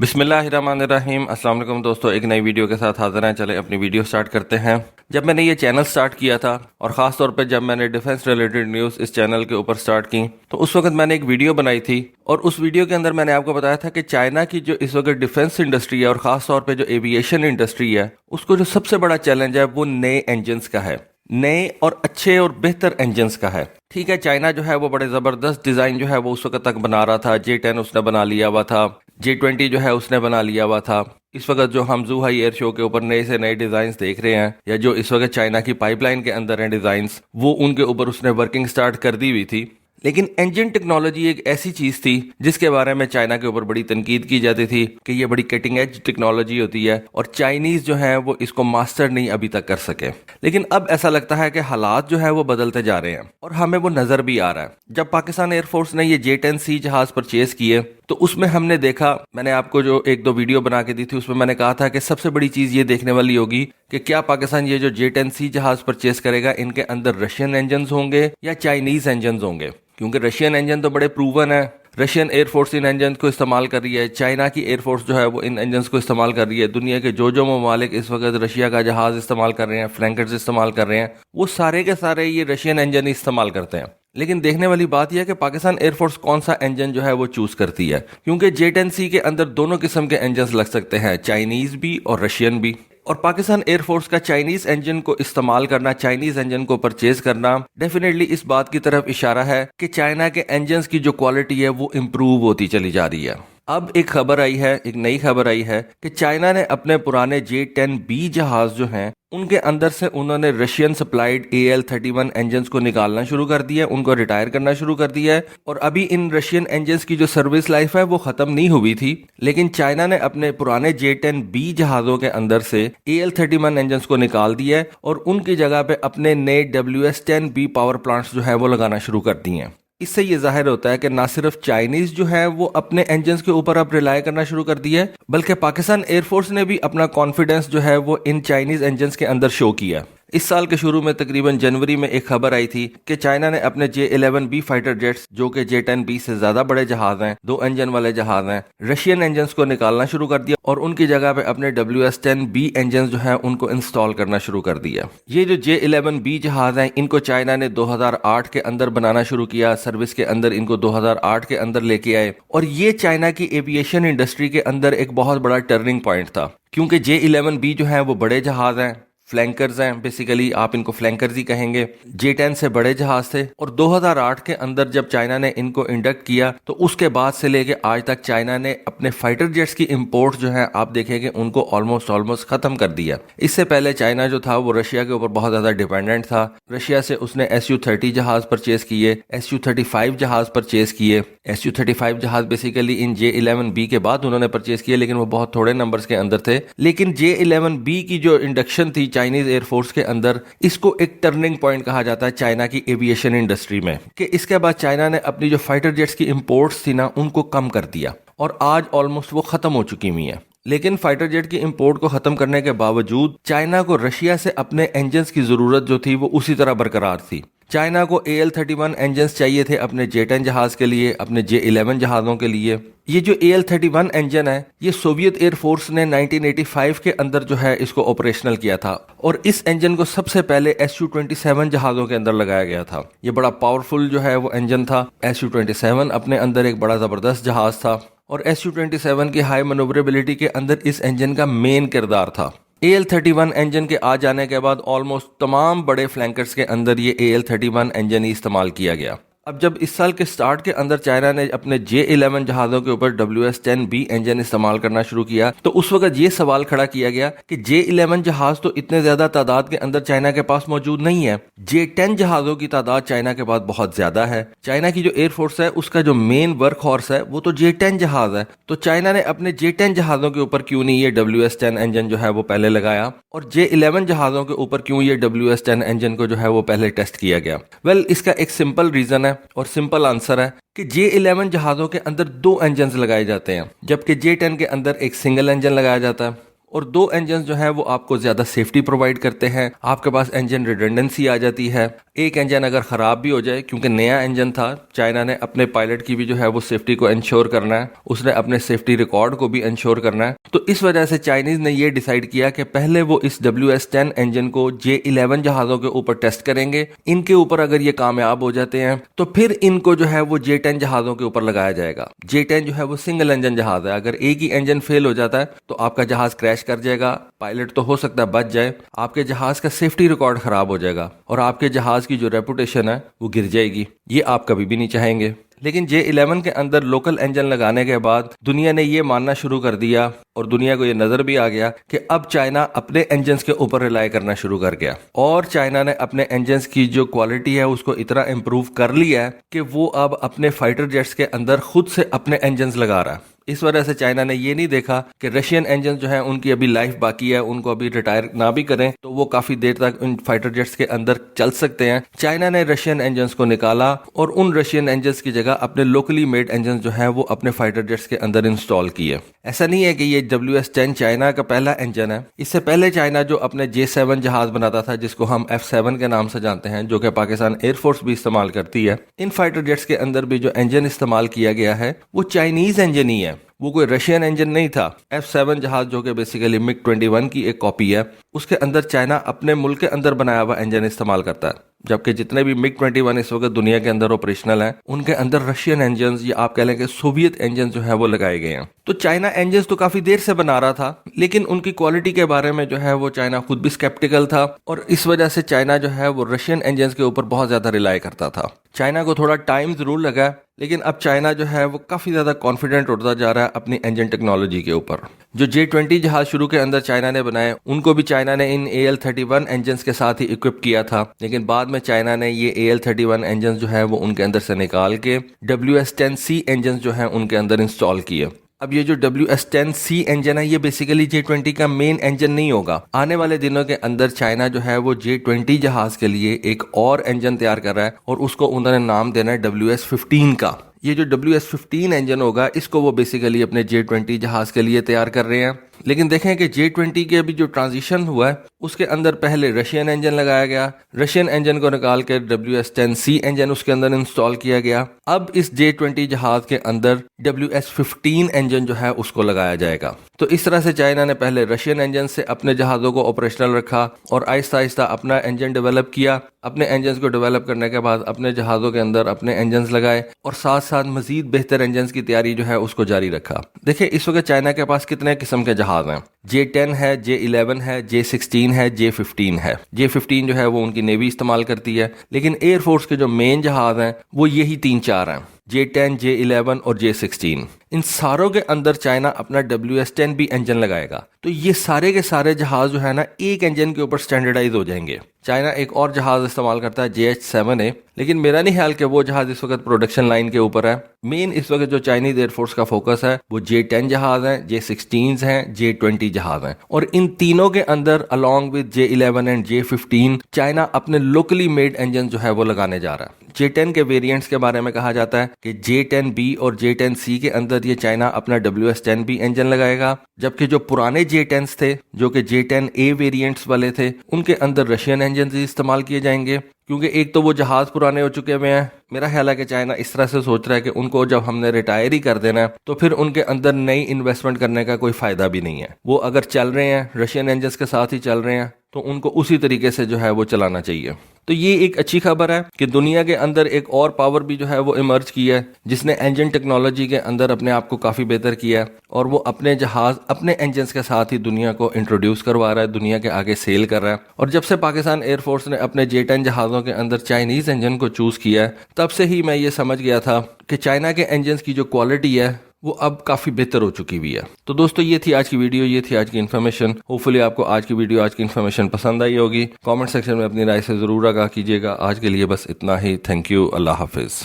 बिस्मिल्लाहिर्रहमानिर्रहीम। अस्सलाम वालेकुम दोस्तों, एक नई वीडियो के साथ हाजिर हैं। चले अपनी वीडियो स्टार्ट करते हैं। जब मैंने ये चैनल स्टार्ट किया था और ख़ास तौर पे जब मैंने डिफेंस रिलेटेड न्यूज़ इस चैनल के ऊपर स्टार्ट की तो उस वक्त मैंने एक वीडियो बनाई थी और उस वीडियो के अंदर मैंने आपको बताया था कि चाइना की जो इस वक्त डिफेंस इंडस्ट्री है और ख़ास तौर पर जो एविएशन इंडस्ट्री है उसको जो सबसे बड़ा चैलेंज है वो नए इंजन्स का है, नए और अच्छे और बेहतर इंजन्स का है। ठीक है, चाइना जो है वो बड़े ज़बरदस्त डिज़ाइन जो है वो उस वक्त तक बना रहा था। J10 उसने बना लिया हुआ था, J20 जो है उसने बना लिया हुआ था। इस वक्त जो हम ज़ूहाई एयर शो के ऊपर नए से नए डिज़ाइंस देख रहे हैं या जो इस वक्त चाइना की पाइपलाइन के अंदर हैं डिज़ाइंस, वो उनके ऊपर उसने वर्किंग स्टार्ट कर दी हुई थी। लेकिन इंजन टेक्नोलॉजी एक ऐसी चीज़ थी जिसके बारे में चाइना के ऊपर बड़ी तनकीद की जाती थी कि ये बड़ी कटिंग एज टेक्नोलॉजी होती है और चाइनीज़ जो है वो इसको मास्टर नहीं अभी तक कर सके। लेकिन अब ऐसा लगता है कि हालात जो है वो बदलते जा रहे हैं और हमें वो नज़र भी आ रहा है। जब पाकिस्तान एयरफोर्स ने ये J10C जहाज़ परचेज़ किए तो उसमें हमने देखा, मैंने आपको जो एक दो वीडियो बना के दी थी उसमें मैंने कहा था कि सबसे बड़ी चीज़ ये देखने वाली होगी कि क्या पाकिस्तान ये जो J10C जहाज़ परचेज करेगा इनके अंदर रशियन इंजन होंगे या चाइनीज़ इंजन होंगे, क्योंकि रशियन इंजन तो बड़े प्रूवन है। रशियन एयरफोर्स इन इंजन को इस्तेमाल कर रही है, चाइना की एयरफोर्स जो है वो इन इंजन को इस्तेमाल कर रही है। दुनिया के जो ममालिक इस वक्त रशिया का जहाज़ इस्तेमाल कर रहे हैं, फ्लैंकर्स इस्तेमाल कर रहे हैं, वो सारे के सारे ये रशियन इंजन ही इस्तेमाल करते हैं। लेकिन देखने वाली बात यह है कि पाकिस्तान एयरफोर्स कौन सा इंजन जो है वो चूज करती है, क्योंकि J10C के अंदर दोनों किस्म के इंजन लग सकते हैं, चाइनीज भी और रशियन भी। और पाकिस्तान एयरफोर्स का चाइनीज इंजन को इस्तेमाल करना, चाइनीज इंजन को परचेज करना डेफिनेटली इस बात की तरफ इशारा है कि चाइना के इंजन की जो क्वालिटी है वो इम्प्रूव होती चली जा रही है। अब एक खबर आई है, एक नई खबर आई है कि चाइना ने अपने पुराने J10B जहाज जो हैं उनके अंदर से उन्होंने रशियन सप्लाइड AL-31 इंजन को निकालना शुरू कर दिया, उनको रिटायर करना शुरू कर दिया है। और अभी इन रशियन इंजन की जो सर्विस लाइफ है वो खत्म नहीं हुई थी, लेकिन चाइना ने अपने पुराने J10B जहाजों के अंदर से AL-31 इंजन को निकाल दिया है और उनकी जगह पे अपने नए WS-10B पावर प्लांट्स जो है वो लगाना शुरू कर दिए हैं। इससे ये जाहिर होता है कि ना सिर्फ चाइनीज जो है वो अपने इंजन के ऊपर अब रिलाय करना शुरू कर दिया है, बल्कि पाकिस्तान एयरफोर्स ने भी अपना कॉन्फिडेंस जो है वो इन चाइनीज इंजन के अंदर शो किया। इस साल के शुरू में तकरीबन जनवरी में एक खबर आई थी कि चाइना ने अपने J11B फाइटर जेट्स, जो कि J10B से ज्यादा बड़े जहाज हैं, 2 इंजन वाले जहाज हैं, रशियन इंजन को निकालना शुरू कर दिया और उनकी जगह पे अपने WS-10B इंजन जो है उनको इंस्टॉल करना शुरू कर दिया। ये जो J11B जहाज हैं इनको चाइना ने 2008 के अंदर बनाना शुरू किया, सर्विस के अंदर इनको 2008 के अंदर लेके आए और ये चाइना की एविएशन इंडस्ट्री के अंदर एक बहुत बड़ा टर्निंग पॉइंट था, क्योंकि J11B जो है वो बड़े जहाज हैं, फ्लैंकर्स हैं, बेसिकली आप इनको फ्लैंकर्स ही कहेंगे। J10 से बड़े जहाज थे और 2008 के अंदर जब चाइना ने इनको इंडक्ट किया तो उसके बाद से लेके आज तक चाइना ने अपने फाइटर जेट्स की इंपोर्ट जो है आप देखेंगे उनको ऑलमोस्ट खत्म कर दिया। इससे पहले चाइना जो था वो रशिया के ऊपर बहुत ज्यादा डिपेंडेंट था। रशिया से उसने Su-30 जहाज परचेज किए, Su-35 जहाज परचेज किए। Su-35 जहाज बेसिकली इन J11B के बाद उन्होंने परचेज किए, लेकिन वो बहुत थोड़े नंबर्स के अंदर थे। लेकिन J11B की जो इंडक्शन थी चाइनीज एयरफोर्स के अंदर, इसको एक टर्निंग पॉइंट कहा जाता है चाइना की एविएशन इंडस्ट्री में, कि इसके बाद चाइना ने अपनी जो फाइटर जेट्स की इंपोर्ट्स थी ना उनको कम कर दिया और आज ऑलमोस्ट वो खत्म हो चुकी हुई है। लेकिन फाइटर जेट की इंपोर्ट को खत्म करने के बावजूद चाइना को रशिया से अपने इंजन की जरूरत जो थी वो उसी तरह बरकरार थी। चाइना को AL-31 इंजन चाहिए थे अपने J10 जहाज के लिए, अपने J11 जहाजों के लिए। ये जो AL-31 इंजन है ये सोवियत एयरफोर्स ने 1985 के अंदर जो है इसको ऑपरेशनल किया था और इस इंजन को सबसे पहले Su-27 जहाजों के अंदर लगाया गया था। ये बड़ा पावरफुल जो है वो इंजन था। Su-27 अपने अंदर एक बड़ा जबरदस्त जहाज था और Su-27 की हाई मनोवरेबिलिटी के अंदर इस इंजन का मेन किरदार था। AL-31 इंजन के आ जाने के बाद ऑलमोस्ट तमाम बड़े फ्लैंकर्स के अंदर ये AL-31 इंजन ही इस्तेमाल किया गया। अब जब इस साल के स्टार्ट के अंदर चाइना ने अपने J11 जहाज़ों के ऊपर WS-10B इंजन इस्तेमाल करना शुरू किया तो उस वक्त ये सवाल खड़ा किया गया कि J11 जहाज तो इतने ज्यादा तादाद के अंदर चाइना के पास मौजूद नहीं है, J10 जहाज़ों की तादाद चाइना के पास बहुत ज्यादा है। चाइना की जो एयरफोर्स है उसका जो मेन वर्क हॉर्स है वो तो J10 जहाज है, तो चाइना ने अपने J10 जहाज़ों के ऊपर क्यों नहीं ये WS-10 इंजन जो है वो पहले लगाया और J11 जहाज़ों के ऊपर क्यों ये WS-10 इंजन को जो है वो पहले टेस्ट किया गया। वेल, इसका एक सिंपल रीजन है और सिंपल आंसर है कि J11 जहाजों के अंदर 2 इंजन लगाए जाते हैं, जबकि J10 के अंदर एक सिंगल इंजन लगाया जाता है। और 2 इंजन जो है वो आपको ज्यादा सेफ्टी प्रोवाइड करते हैं। आपके पास इंजन रिडंडेंसी आ जाती है। एक इंजन अगर खराब भी हो जाए, क्योंकि नया इंजन था, चाइना ने अपने पायलट की भी जो है वो सेफ्टी को इंश्योर करना है, उसने अपने सेफ्टी रिकॉर्ड को भी इंश्योर करना है। तो इस वजह से चाइनीज ने ये डिसाइड किया कि पहले वो इस WS-10 इंजन को J-11 जहाजों के ऊपर टेस्ट करेंगे। इनके ऊपर अगर ये कामयाब हो जाते हैं तो फिर इनको जो है वो J-10 जहाजों के ऊपर लगाया जाएगा। J-10 जो है वो सिंगल इंजन जहाज है। अगर एक ही इंजन फेल हो जाता है तो आपका जहाज क्रैश कर जाएगा, पायलट तो हो सकता है बच जाए, आपके जहाज का सेफ्टी रिकॉर्ड खराब हो जाएगा और आपके जहाज की जो रेपुटेशन है वो गिर जाएगी। ये आप कभी भी नहीं चाहेंगे। लेकिन J-11 के अंदर लोकल इंजन लगाने के बाद दुनिया ने ये मानना शुरू कर दिया और दुनिया को ये नजर भी आ गया कि अब चाइना अपने इंजन्स के ऊपर रिलाई करना शुरू कर गया और चाइना ने अपने इंजन्स की जो क्वालिटी है उसको इतना इम्प्रूव कर लिया है कि वो अब अपने फाइटर जेट्स के अंदर खुद से अपने इंजन्स लगा रहा है। इस वजह से चाइना ने ये नहीं देखा कि रशियन इंजन जो है उनकी अभी लाइफ बाकी है, उनको अभी रिटायर ना भी करें तो वो काफी देर तक उन फाइटर जेट्स के अंदर चल सकते हैं। चाइना ने रशियन इंजन्स को निकाला और उन रशियन इंजन्स की जगह अपने लोकली मेड इंजन जो है वो अपने फाइटर जेट्स के अंदर इंस्टॉल किए। ऐसा नहीं है कि ये WS-10 चाइना का पहला इंजन है। इससे पहले चाइना जो अपने J-7 जहाज बनाता था, जिसको हम F-7 के नाम से जानते हैं, जो कि पाकिस्तान एयरफोर्स भी इस्तेमाल करती है, इन फाइटर जेट्स के अंदर भी जो इंजन इस्तेमाल किया गया है वो चाइनीज इंजन ही है, वो कोई रशियन इंजन नहीं था। F-7 जहाज जो कि बेसिकली MiG-21 की एक कॉपी है, उसके अंदर चाइना अपने मुल्क के अंदर बनाया हुआ इंजन इस्तेमाल करता है, जबकि जितने भी MiG-21 इस वक्त दुनिया के अंदर ऑपरेशनल हैं उनके अंदर रशियन इंजन या आप कह लें कि सोवियत इंजन जो है वो लगाए गए हैं। तो चाइना इंजन तो काफी देर से बना रहा था, लेकिन उनकी क्वालिटी के बारे में जो है वो चाइना खुद भी स्केप्टिकल था और इस वजह से चाइना जो है वो रशियन इंजन के ऊपर बहुत ज्यादा रिलाई करता था। चाइना को थोड़ा टाइम जरूर लगा, लेकिन अब चाइना जो है वो काफी ज्यादा कॉन्फिडेंट होता जा रहा है अपनी इंजन टेक्नोलॉजी के ऊपर। जो J-20 जहाज शुरू के अंदर चाइना ने बनाए, उनको भी चाइना ने इन AL-31 इंजन के साथ ही इक्विप किया था, लेकिन बाद में चाइना ने ये AL-31 इंजन जो है वो उनके अंदर से निकाल के WS-10C इंजन जो है उनके अंदर इंस्टॉल किए। अब ये जो WS-10C इंजन है ये बेसिकली J-20 का मेन इंजन नहीं होगा। आने वाले दिनों के अंदर चाइना जो है वो J-20 जहाज के लिए एक और इंजन तैयार कर रहा है और उसको उन्होंने नाम देना है WS-15 का। ये जो WS-15 इंजन होगा इसको वो बेसिकली अपने J-20 जहाज के लिए तैयार कर रहे हैं। लेकिन देखें कि J-20 के अभी जो ट्रांजिशन हुआ है उसके अंदर पहले रशियन इंजन लगाया गया, रशियन इंजन को निकाल के WS-10C इंजन उसके अंदर इंस्टॉल किया गया। अब इस J-20 जहाज के अंदर WS-15 इंजन जो है उसको लगाया जाएगा। तो इस तरह से चाइना ने पहले रशियन इंजन से अपने जहाज़ों को ऑपरेशनल रखा और आहिस्ता आहिस्ता अपना इंजन डेवलप किया। अपने इंजन को डेवलप करने के बाद अपने जहाज़ों के अंदर अपने इंजन लगाए और साथ साथ मजीद बेहतर इंजन की तैयारी जो है उसको जारी रखा। देखिए इस वक्त चाइना के पास कितने किस्म के जहाज हैं। J-10 है, J-11 है, J-16 है, J-15 है। J-15 जो है वो उनकी नेवी इस्तेमाल करती है, लेकिन एयरफोर्स के जो मेन जहाज हैं वो यही 3-4 हैं, J-10, J-11 और J-16। इन सारों के अंदर चाइना अपना WS-10 भी इंजन लगाएगा। तो ये सारे के सारे जहाज जो है ना एक इंजन के ऊपर स्टैंडर्डाइज हो जाएंगे। चाइना एक और जहाज इस्तेमाल करता है JH-7A, लेकिन मेरा नहीं ख्याल कि वो जहाज इस वक्त प्रोडक्शन लाइन के ऊपर है। मेन इस वक्त जो चाइनीज एयरफोर्स का फोकस है वो J-10 जहाज हैं, J-16 हैं, J-20 जहाज हैं और इन तीनों के अंदर along with J-11 and J-15 China अपने लोकली मेड इंजन जो है वो लगाने जा रहा है। J-10 के वेरिएंट्स के बारे में कहा जाता है कि J-10B और J-10C के अंदर ये चाइना अपना WS-10B इंजन लगाएगा, जबकि जो पुराने J-10s थे जो कि J-10A वेरिएंट्स वाले थे उनके अंदर रशियन इंजन इस्तेमाल किए जाएंगे, क्योंकि एक तो वो जहाज पुराने हो चुके हुए हैं। मेरा ख्याल है कि चाइना इस तरह से सोच रहा है कि उनको जब हमने रिटायर ही कर देना है तो फिर उनके अंदर नई इन्वेस्टमेंट करने का कोई फायदा भी नहीं है। वो अगर चल रहे हैं रशियन इंजन के साथ ही चल रहे हैं तो उनको उसी तरीके से जो है वो चलाना चाहिए। तो ये एक अच्छी खबर है कि दुनिया के अंदर एक और पावर भी जो है वो इमर्ज की है जिसने इंजन टेक्नोलॉजी के अंदर अपने आप को काफी बेहतर किया है और वो अपने जहाज अपने इंजन के साथ ही दुनिया को इंट्रोड्यूस करवा रहा है, दुनिया के आगे सेल कर रहा है। और जब से पाकिस्तान एयरफोर्स ने अपने J-10 जहाजों के अंदर चाइनीज इंजन को चूज किया है तब से ही मैं ये समझ गया था कि चाइना के इंजन की जो क्वालिटी है वो अब काफी बेहतर हो चुकी हुई है। तो दोस्तों ये थी आज की वीडियो, ये थी आज की इन्फॉर्मेशन। होपफुली आपको आज की वीडियो, आज की इन्फॉर्मेशन पसंद आई होगी। कमेंट सेक्शन में अपनी राय से जरूर आगाह कीजिएगा। आज के लिए बस इतना ही। Thank you. Allah Hafiz.